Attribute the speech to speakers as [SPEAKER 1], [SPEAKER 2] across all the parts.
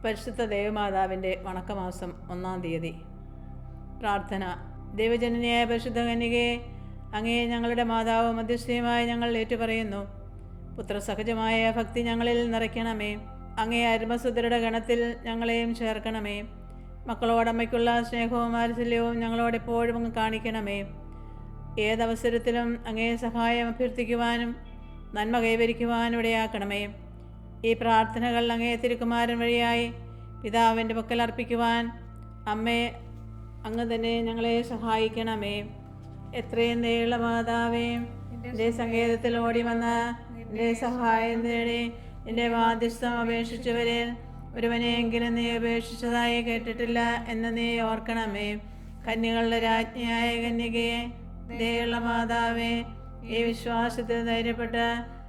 [SPEAKER 1] പരിശുദ്ധ ദേവമാതാവിൻ്റെ വണക്കമാസം 1-ാം തീയതി. പ്രാർത്ഥന. ദൈവജനനിയായ പരിശുദ്ധ കന്യകയെ, അങ്ങയെ ഞങ്ങളുടെ മാതാവ് മധ്യസ്ഥയുമായി ഞങ്ങൾ ഏറ്റുപറയുന്നു. പുത്രസഹജമായ ഭക്തി ഞങ്ങളിൽ നിറയ്ക്കണമേ. അങ്ങേ അരുമസുതരുടെ ഗണത്തിൽ ഞങ്ങളെയും ചേർക്കണമേ. മക്കളോടമ്മയ്ക്കുള്ള സ്നേഹവും വാത്സല്യവും ഞങ്ങളോടെപ്പോഴും അങ്ങ് കാണിക്കണമേ. ഏതവസരത്തിലും അങ്ങേ സഹായം അഭ്യർത്ഥിക്കുവാനും നന്മ കൈവരിക്കുവാനും ഇടയാക്കണമേ. ഈ പ്രാർത്ഥനകൾ അങ്ങേ തിരുക്കുമാരൻ വഴിയായി പിതാവിൻ്റെ പക്കൽ അർപ്പിക്കുവാൻ അമ്മേ അങ്ങ് തന്നെ ഞങ്ങളെ സഹായിക്കണമേ. എത്രയും ദയുള്ള മാതാവേ, എൻ്റെ സങ്കേതത്തിൽ ഓടി വന്ന എൻ്റെ സഹായം തേടി എൻ്റെ മാധ്യസ്ഥം അപേക്ഷിച്ചവരെ ഒരുവനെയെങ്കിലും നീ ഉപേക്ഷിച്ചതായി കേട്ടിട്ടില്ല എന്ന് നീ ഓർക്കണമേ. കന്യകളുടെ രാജ്ഞിയായ കന്യകയെ, ദയുള്ള മാതാവേ, ഈ വിശ്വാസത്തിൽ ധൈര്യപ്പെട്ട്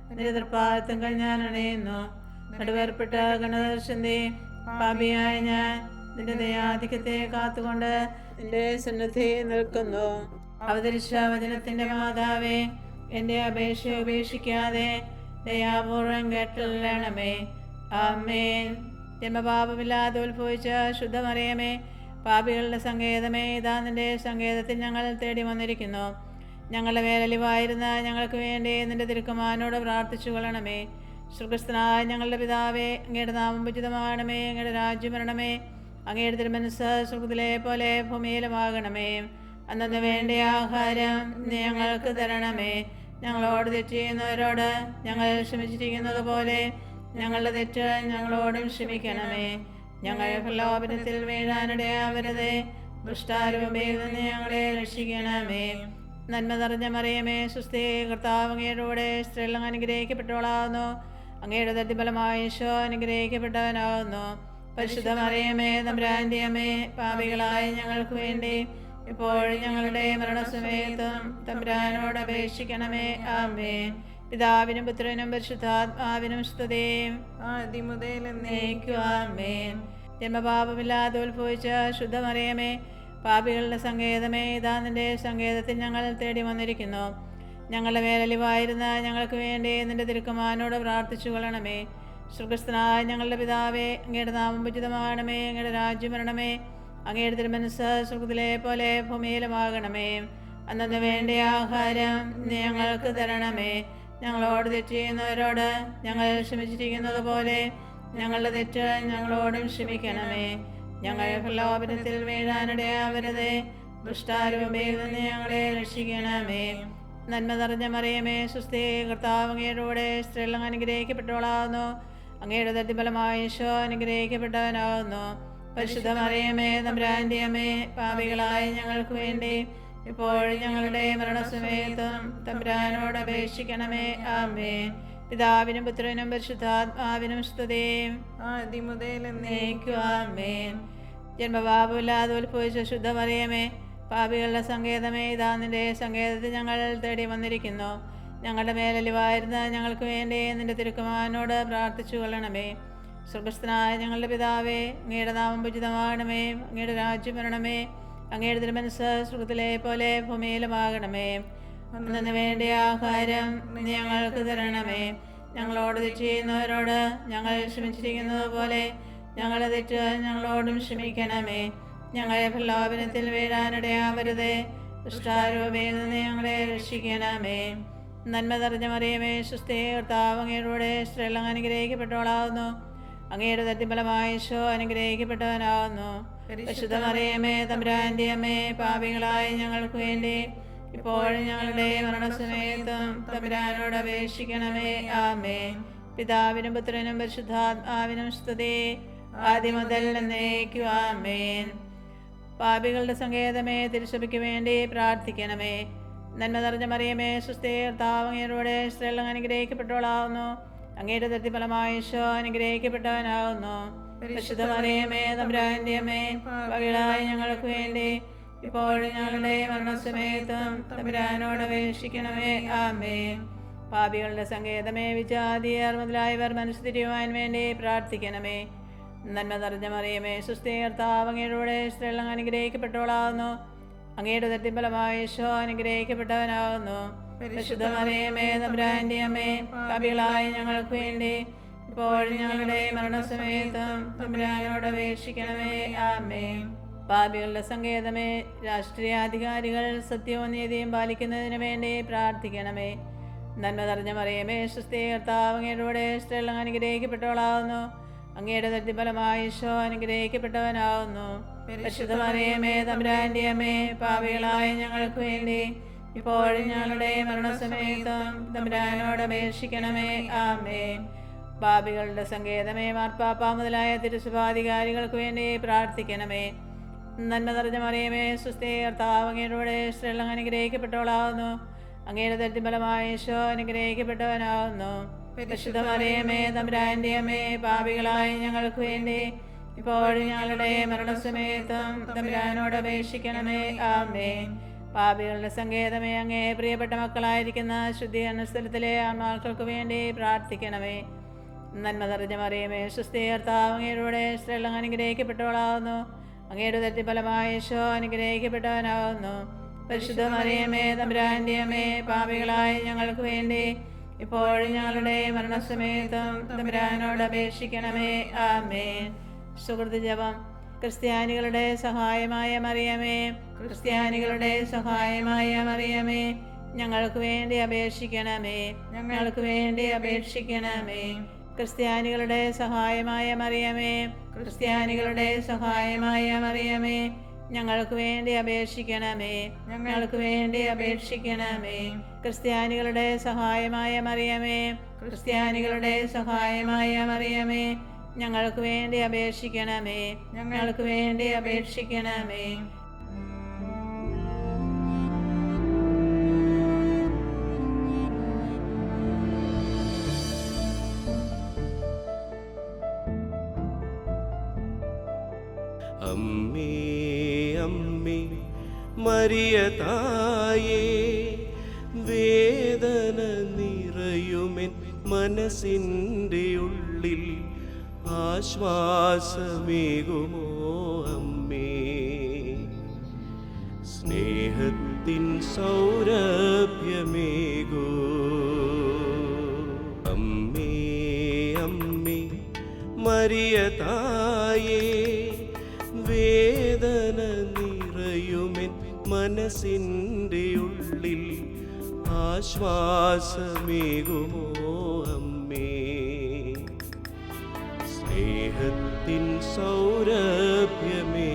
[SPEAKER 1] നിന്റെ തൃപ്പാദത്തങ്ങൾ ഞാൻ അണയുന്നു. നടുവേർപ്പെട്ട ഗണദർശന്റെ പാപിയായ ഞാൻ നിന്റെ ദയാധിക്യത്തെ കാത്തുകൊണ്ട് നിന്റെ സന്നദ്ധയിൽ നിൽക്കുന്നു. അവതരിച്ച വചനത്തിന്റെ മാതാവേ, എൻ്റെ അപേക്ഷ ഉപേക്ഷിക്കാതെ ദയാപൂർവം കേട്ടണമേ. ആമേൻ. ജന്മപാപമില്ലാതെ ഉത്ഭവിച്ച ശുദ്ധമറിയമേ, പാപികളുടെ സങ്കേതമേ, ഇതാ നിന്റെ സങ്കേതത്തിൽ ഞങ്ങൾ തേടി വന്നിരിക്കുന്നു. ഞങ്ങളുടെ മേലലിവായിരുന്ന ഞങ്ങൾക്ക് വേണ്ടി നിന്റെ തിരുക്കുമാരനോട് പ്രാർത്ഥിച്ചു കൊള്ളണമേ. സ്വർഗ്ഗസ്ഥനായ ഞങ്ങളുടെ പിതാവേ, അങ്ങയുടെ നാമം ഉചിതമാകണമേ. അങ്ങയുടെ രാജ്യം വരണമേ. അങ്ങയുടെ തിരുമനസ്സ് സ്വർഗ്ഗത്തിലെ പോലെ ഭൂമിയിലുമാകണമേ. അന്നു വേണ്ട ആഹാരം നീ ഞങ്ങൾക്ക് തരണമേ. ഞങ്ങളോട് തെറ്റ് ചെയ്യുന്നവരോട് ഞങ്ങൾ ക്ഷമിച്ചിരിക്കുന്നത് പോലെ ഞങ്ങളുടെ തെറ്റ് ഞങ്ങളോടും ക്ഷമിക്കണമേ. ഞങ്ങൾ പ്രലോഭനത്തിൽ വീഴാനിടയാവരുതേ. ദുഷ്ടാരൂപയിൽ നിന്ന് ഞങ്ങളെ രക്ഷിക്കണമേ. നന്മ നിറഞ്ഞ മറിയമേ, സ്വസ്തി, കർത്താവ് അങ്ങയുടെ സ്ത്രീകൾ അനുഗ്രഹിക്കപ്പെട്ടവളാകുന്നു. അങ്ങയുടെ ദത്തിഫലമായ ഈശോ അനുഗ്രഹിക്കപ്പെട്ടവനാകുന്നു. പരിശുദ്ധ മറിയമേ, തമ്പുരാന്റെ അമ്മേ, പാപികളായ ഞങ്ങൾക്ക് വേണ്ടി ഇപ്പോഴും ഞങ്ങളുടെ മരണസമയത്തും തമ്പുരാനോട് അപേക്ഷിക്കണമേ. ആമേൻ. പിതാവിനും പുത്രനും പരിശുദ്ധാത്മാവിനും സ്തുതി, ആദ്യം മുതൽ എന്നേക്കും. ആമേൻ. ജന്മപാപമില്ലാതെ ഉത്ഭവിച്ച ശുദ്ധമറിയമേ, പാപികളുടെ സങ്കേതമേ, ഇതാ നിന്റെ സങ്കേതത്തിൽ ഞങ്ങൾ തേടി വന്നിരിക്കുന്നു. ഞങ്ങളുടെ മേലലിവായിരുന്ന ഞങ്ങൾക്ക് വേണ്ടി നിന്റെ തിരുക്കുമാരനോട് പ്രാർത്ഥിച്ചു കൊള്ളണമേ. സ്വർഗ്ഗസ്ഥനായ ഞങ്ങളുടെ പിതാവേ, അങ്ങയുടെ നാമം ഉചിതമാകണമേ. അങ്ങയുടെ രാജ്യം വരണമേ. അങ്ങയുടെ തിരുമനസ്സ് സ്വർഗ്ഗത്തിലെ പോലെ ഭൂമിയിലുമാകണമേ. അന്നു വേണ്ട ആഹാരം നീ ഞങ്ങൾക്ക് തരണമേ. ഞങ്ങളോട് തെറ്റ് ചെയ്യുന്നവരോട് ഞങ്ങൾ ക്ഷമിച്ചിരിക്കുന്നത് പോലെ ഞങ്ങളുടെ തെറ്റ് ഞങ്ങളോടും ക്ഷമിക്കണമേ. ഞങ്ങൾ പ്രലോഭനത്തിൽ വീഴാനിടയാവരുതേ. ദുഷ്ടാരൂപയിൽ നിന്ന് ഞങ്ങളെ രക്ഷിക്കണമേ. നന്മ നിറഞ്ഞ മറിയമേ, സ്വസ്തി, കർത്താവ് അങ്ങയുടെ സ്ത്രീകൾ അനുഗ്രഹിക്കപ്പെട്ടവളാകുന്നു. അങ്ങയുടെ ദത്തിഫലമായ ഈശോ അനുഗ്രഹിക്കപ്പെട്ടവനാകുന്നു. പരിശുദ്ധ മറിയമേ, തമ്പുരാന്റെ അമ്മേ, പാപികളായ ഞങ്ങൾക്ക് വേണ്ടി ഇപ്പോഴും ഞങ്ങളുടെ മരണസമയത്തും തമ്പുരാനോട് അപേക്ഷിക്കണമേ. ആമേൻ. പിതാവിനും പുത്രനും പരിശുദ്ധാത്മാവിനും സ്തുതി, ആദ്യം മുതൽ എന്നേക്കും. ആമേൻ. ജന്മപാപമില്ലാതെ ഉത്ഭവിച്ച ശുദ്ധമറിയമേ, പാപികളുടെ സങ്കേതമേ, ഇതാ നിന്റെ സങ്കേതത്തിൽ ഞങ്ങൾ തേടി വന്നിരിക്കുന്നു. ഞങ്ങളുടെ മേലലിവായിരുന്ന ഞങ്ങൾക്ക് വേണ്ടി നിന്റെ തിരുക്കുമാരനോട് പ്രാർത്ഥിച്ചു കൊള്ളണമേ. സ്വർഗ്ഗസ്ഥനായ ഞങ്ങളുടെ പിതാവേ, അങ്ങയുടെ നാമം ഉചിതമാകണമേ. അങ്ങയുടെ രാജ്യം വരണമേ. അങ്ങയുടെ തിരുമനസ്സ് സ്വർഗ്ഗത്തിലെ പോലെ ഭൂമിയിലുമാകണമേ. അന്നു വേണ്ട ആഹാരം നീ ഞങ്ങൾക്ക് തരണമേ. ഞങ്ങളോട് തെറ്റ് ചെയ്യുന്നവരോട് ഞങ്ങൾ ക്ഷമിച്ചിരിക്കുന്നത് പോലെ ഞങ്ങളുടെ തെറ്റ് ഞങ്ങളോടും ക്ഷമിക്കണമേ. ഞങ്ങളെ പ്രലോഭനത്തിൽ വീഴാനിടയാവരുതേ. ദുഷ്ടാരൂപയിൽ നിന്ന് ഞങ്ങളെ രക്ഷിക്കണമേ. നന്മ നിറഞ്ഞ മറിയമേ, സ്വസ്തി, കർത്താവ് അങ്ങയുടെ സ്ത്രീകൾ അനുഗ്രഹിക്കപ്പെട്ടവളാകുന്നു. അങ്ങയുടെ ദത്തിഫലമായ ഈശോ അനുഗ്രഹിക്കപ്പെട്ടവനാകുന്നു. പരിശുദ്ധ മറിയമേ, തമ്പുരാന്റെ അമ്മേ, പാപികളായ ഞങ്ങൾക്ക് വേണ്ടി ഇപ്പോഴും ഞങ്ങളുടെ മരണസമയത്തും തമ്പുരാനോട് അപേക്ഷിക്കണമേ. ആമേൻ. പിതാവിനും പുത്രനും പരിശുദ്ധാത്മാവിനും സ്തുതി, ആദ്യം മുതൽ എന്നേക്കും. ആമേൻ. പാപികളുടെ സങ്കേതമേ, തിരുസഭയ്ക്ക് വേണ്ടി പ്രാർത്ഥിക്കണമേ. നന്മ നിറഞ്ഞ മറിയമേ, സ്വസ്തി, കർത്താവ് അങ്ങയുടെ സ്ത്രീകൾ അനുഗ്രഹിക്കപ്പെട്ടവളാകുന്നു. അങ്ങയുടെ ദത്തിഫലമായ ഈശോ അനുഗ്രഹിക്കപ്പെട്ടവനാകുന്നു. പരിശുദ്ധ മറിയമേ, തമ്പുരാന്റെ അമ്മേ, പാപികളായ ഞങ്ങൾക്ക് വേണ്ടി ഇപ്പോഴും ഞങ്ങളുടെ മരണസമയത്തും തമ്പുരാനോട് അപേക്ഷിക്കണമേ. ആമേൻ. പാപികളുടെ സങ്കേതമേ, വിജാതിയർ മുതലായവർ മനസ്സുതിരിയുവാൻ വേണ്ടി പ്രാർത്ഥിക്കണമേ. നന്മ നിറഞ്ഞ മറിയമേ, സ്വസ്തി, കർത്താവ് അങ്ങയുടെ സ്ത്രീകൾ അനുഗ്രഹിക്കപ്പെട്ടവളാകുന്നു. അങ്ങയുടെ ദത്തിഫലമായ ഈശോ അനുഗ്രഹിക്കപ്പെട്ടവനാകുന്നു. പരിശുദ്ധ മറിയമേ, തമ്പുരാന്റെ അമ്മേ, പാപികളായ ഞങ്ങൾക്ക് വേണ്ടി ഇപ്പോഴും ഞങ്ങളുടെ മരണസമയത്തും തമ്പുരാനോട് അപേക്ഷിക്കണമേ. ആമേൻ. പാപികളുടെ സങ്കേതമേ, രാഷ്ട്രീയാധികാരികൾ സത്യവും നീതിയും പാലിക്കുന്നതിന് വേണ്ടി പ്രാർത്ഥിക്കണമേ. നന്മ നിറഞ്ഞ മറിയമേ, സ്വസ്തി, കർത്താവ് അങ്ങയുടെ സ്ത്രീകൾ അനുഗ്രഹിക്കപ്പെട്ടവളാവുന്നു. അങ്ങയുടെ തട്ടിഫലമായ ഈശോ അനുഗ്രഹിക്കപ്പെട്ടവനാവുന്നു. പരിശുദ്ധ മറിയമേ, തമ്പുരാന്റെ അമ്മേ, പാപികളായ ഞങ്ങൾക്ക് വേണ്ടി ഇപ്പോഴും ഞങ്ങളുടെ മരണസമയത്തും തമ്പുരാനോട് അപേക്ഷിക്കണമേ. ആമേൻ. പാപികളുടെ സങ്കേതമേ, മാർപ്പാപ്പ മുതലായ തിരുസഭാധികാരികൾക്ക് വേണ്ടി പ്രാർത്ഥിക്കണമേ. നന്മ നിറഞ്ഞ മറിയമേ, സ്വസ്തി, കർത്താവ് അങ്ങയുടെ സ്ത്രീകൾ അനുഗ്രഹിക്കപ്പെട്ടവളാവുന്നു. അങ്ങയുടെ തട്ടിഫലമായ ഈശോ അനുഗ്രഹിക്കപ്പെട്ടവനാവുന്നു. പരിശുദ്ധ മറിയമേ, തമ്പുരാന്റെ അമ്മേ, പാപികളായ ഞങ്ങൾക്ക് വേണ്ടി ഇപ്പോഴും ഞങ്ങളുടെ മരണസമയത്തും തമ്പുരാനോട് അപേക്ഷിക്കണമേ. ആമേൻ. പാപികളുടെ സങ്കേതമേ, അങ്ങേ പ്രിയപ്പെട്ട മക്കളായിരിക്കുന്ന ശുദ്ധീകരണ സ്ഥലത്തിലെ ആത്മാക്കൾക്ക് വേണ്ടി പ്രാർത്ഥിക്കണമേ. നന്മ നിറഞ്ഞ മറിയമേ, സ്വസ്തി, കർത്താവ് അങ്ങയുടെ സ്ത്രീകൾ അനുഗ്രഹിക്കപ്പെട്ടവളാവുന്നു. അങ്ങയുടെ തട്ടിഫലമായ ഈശോ അനുഗ്രഹിക്കപ്പെട്ടവനാവുന്നു. പരിശുദ്ധ മറിയമേ, തമ്പുരാന്റെ അമ്മേ, പാപികളായ ഞങ്ങൾക്ക് വേണ്ടി ഇപ്പോഴും ഞങ്ങളുടെ മരണസമയത്തും തമ്പുരാനോട് അപേക്ഷിക്കണമേ. ആമേൻ. സുഹൃത്ത് ജപം. ക്രിസ്ത്യാനികളുടെ സഹായമായ മറിയമേ, ക്രിസ്ത്യാനികളുടെ സഹായമായ മറിയമേ, ഞങ്ങൾക്ക് വേണ്ടി അപേക്ഷിക്കണമേ. ഞങ്ങൾക്ക് വേണ്ടി അപേക്ഷിക്കണമേ. ക്രിസ്ത്യാനികളുടെ സഹായമായ മറിയമേ, ക്രിസ്ത്യാനികളുടെ സഹായമായ മറിയമേ, ഞങ്ങൾക്ക് വേണ്ടി അപേക്ഷിക്കണമേ. ഞങ്ങൾക്ക് വേണ്ടി അപേക്ഷിക്കണമേ. ക്രിസ്ത്യാനികളുടെ സഹായമായ മറിയമേ, ക്രിസ്ത്യാനികളുടെ സഹായമായ മറിയമേ, ഞങ്ങൾക്ക് വേണ്ടി അപേക്ഷിക്കണമേ. ഞങ്ങൾക്ക് വേണ്ടി അപേക്ഷിക്കണമേ.
[SPEAKER 2] അമ്മേ അമ്മേ മരിയ തായേ, വേദന നിറയുമെൻ മനസ്സിൻ്റെ ഉള്ളിൽ ആശ്വാസമേകുമോ അമ്മേ. സ്നേഹത്തിൻ സൗരഭ്യമേകൂ അമ്മേ അമ്മേ മരിയ തായേ, വേദന നിറയുമെൻ മനസ്സിൻ്റെ ഉള്ളിൽ ആശ്വാസമേകുമോ അമ്മേ. സ്നേഹത്തിൻ സൗരഭ്യമേ